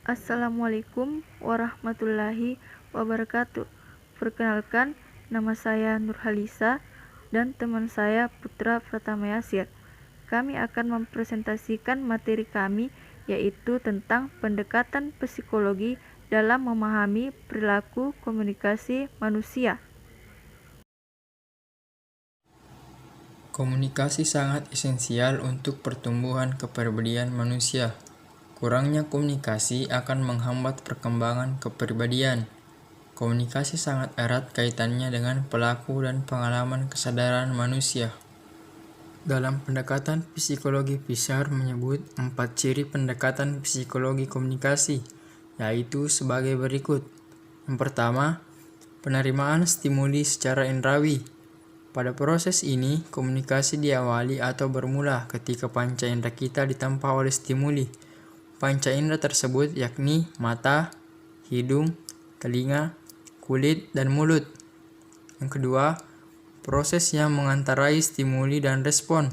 Assalamualaikum warahmatullahi wabarakatuh. Perkenalkan, nama saya Nurhalisa dan teman saya Putra Pratama Yasir. Kami akan mempresentasikan materi kami, yaitu tentang pendekatan psikologi dalam memahami perilaku komunikasi manusia. Komunikasi sangat esensial untuk pertumbuhan kepribadian manusia. Kurangnya komunikasi akan menghambat perkembangan kepribadian. Komunikasi sangat erat kaitannya dengan pelaku dan pengalaman kesadaran manusia. Dalam pendekatan psikologi Pisar menyebut 4 ciri pendekatan psikologi komunikasi, yaitu sebagai berikut. Yang pertama, penerimaan stimuli secara indrawi. Pada proses ini, komunikasi diawali atau bermula ketika panca indera kita ditempa oleh stimuli. Panca indera tersebut yakni mata, hidung, telinga, kulit, dan mulut. Yang kedua, proses yang mengantarai stimuli dan respon.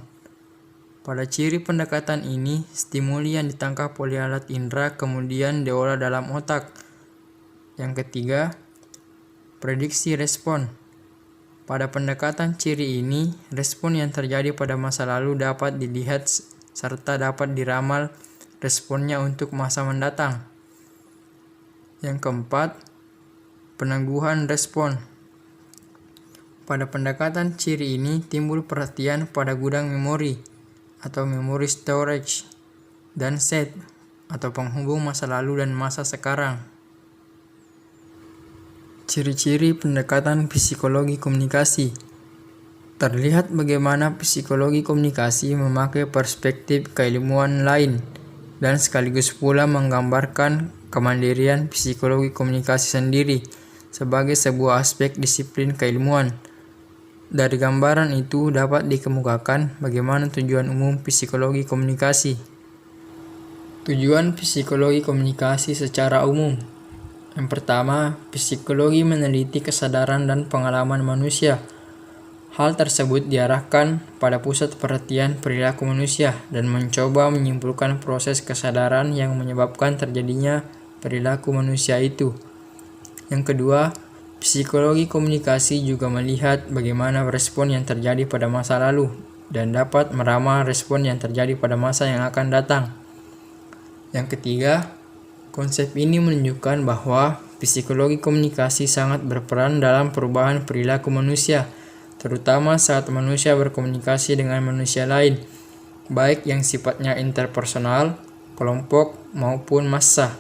Pada ciri pendekatan ini, stimuli yang ditangkap oleh alat indera kemudian diolah dalam otak. Yang ketiga, prediksi respon. Pada pendekatan ciri ini, respon yang terjadi pada masa lalu dapat dilihat serta dapat diramal responnya untuk masa mendatang. Yang keempat, penangguhan respon. Pada pendekatan ciri ini timbul perhatian pada gudang memori atau memory storage dan set atau penghubung masa lalu dan masa sekarang. Ciri-ciri pendekatan psikologi komunikasi. Terlihat bagaimana psikologi komunikasi memakai perspektif keilmuan lain dan sekaligus pula menggambarkan kemandirian psikologi komunikasi sendiri sebagai sebuah aspek disiplin keilmuan. Dari gambaran itu dapat dikemukakan bagaimana tujuan umum psikologi komunikasi. Tujuan psikologi komunikasi secara umum. Yang pertama, psikologi meneliti kesadaran dan pengalaman manusia. Hal tersebut diarahkan pada pusat perhatian perilaku manusia dan mencoba menyimpulkan proses kesadaran yang menyebabkan terjadinya perilaku manusia itu. Yang kedua, psikologi komunikasi juga melihat bagaimana respon yang terjadi pada masa lalu dan dapat meramal respon yang terjadi pada masa yang akan datang. Yang ketiga, konsep ini menunjukkan bahwa psikologi komunikasi sangat berperan dalam perubahan perilaku manusia, terutama saat manusia berkomunikasi dengan manusia lain, baik yang sifatnya interpersonal, kelompok, maupun massa.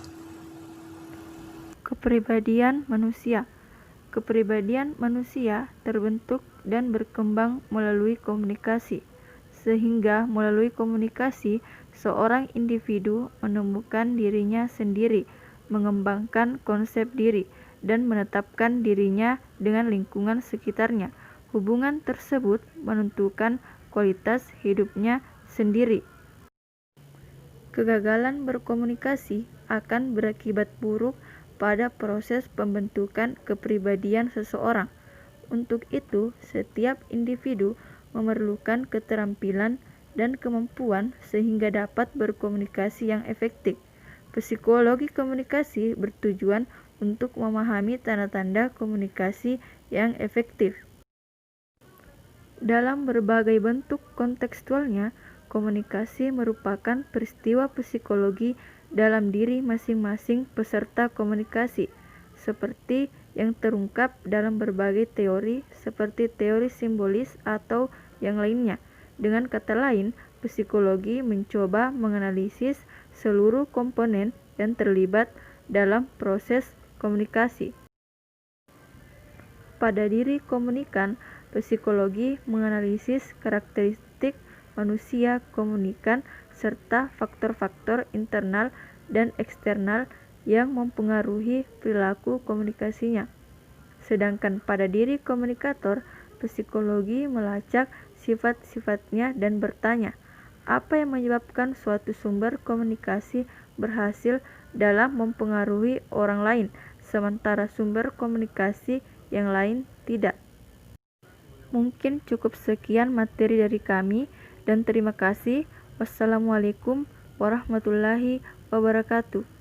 Kepribadian manusia. Kepribadian manusia terbentuk dan berkembang melalui komunikasi, sehingga melalui komunikasi seorang individu menemukan dirinya sendiri, mengembangkan konsep diri, dan menetapkan dirinya dengan lingkungan sekitarnya. Hubungan tersebut menentukan kualitas hidupnya sendiri. Kegagalan berkomunikasi akan berakibat buruk pada proses pembentukan kepribadian seseorang. Untuk itu, setiap individu memerlukan keterampilan dan kemampuan sehingga dapat berkomunikasi yang efektif. Psikologi komunikasi bertujuan untuk memahami tanda-tanda komunikasi yang efektif. Dalam berbagai bentuk kontekstualnya, komunikasi merupakan peristiwa psikologi dalam diri masing-masing peserta komunikasi, seperti yang terungkap dalam berbagai teori seperti teori simbolis atau yang lainnya. Dengan kata lain, psikologi mencoba menganalisis seluruh komponen yang terlibat dalam proses komunikasi. Pada diri komunikan, psikologi menganalisis karakteristik manusia komunikan serta faktor-faktor internal dan eksternal yang mempengaruhi perilaku komunikasinya. Sedangkan pada diri komunikator, psikologi melacak sifat-sifatnya dan bertanya, apa yang menyebabkan suatu sumber komunikasi berhasil dalam mempengaruhi orang lain, sementara sumber komunikasi yang lain tidak. Mungkin cukup sekian materi dari kami, dan terima kasih. Wassalamualaikum warahmatullahi wabarakatuh.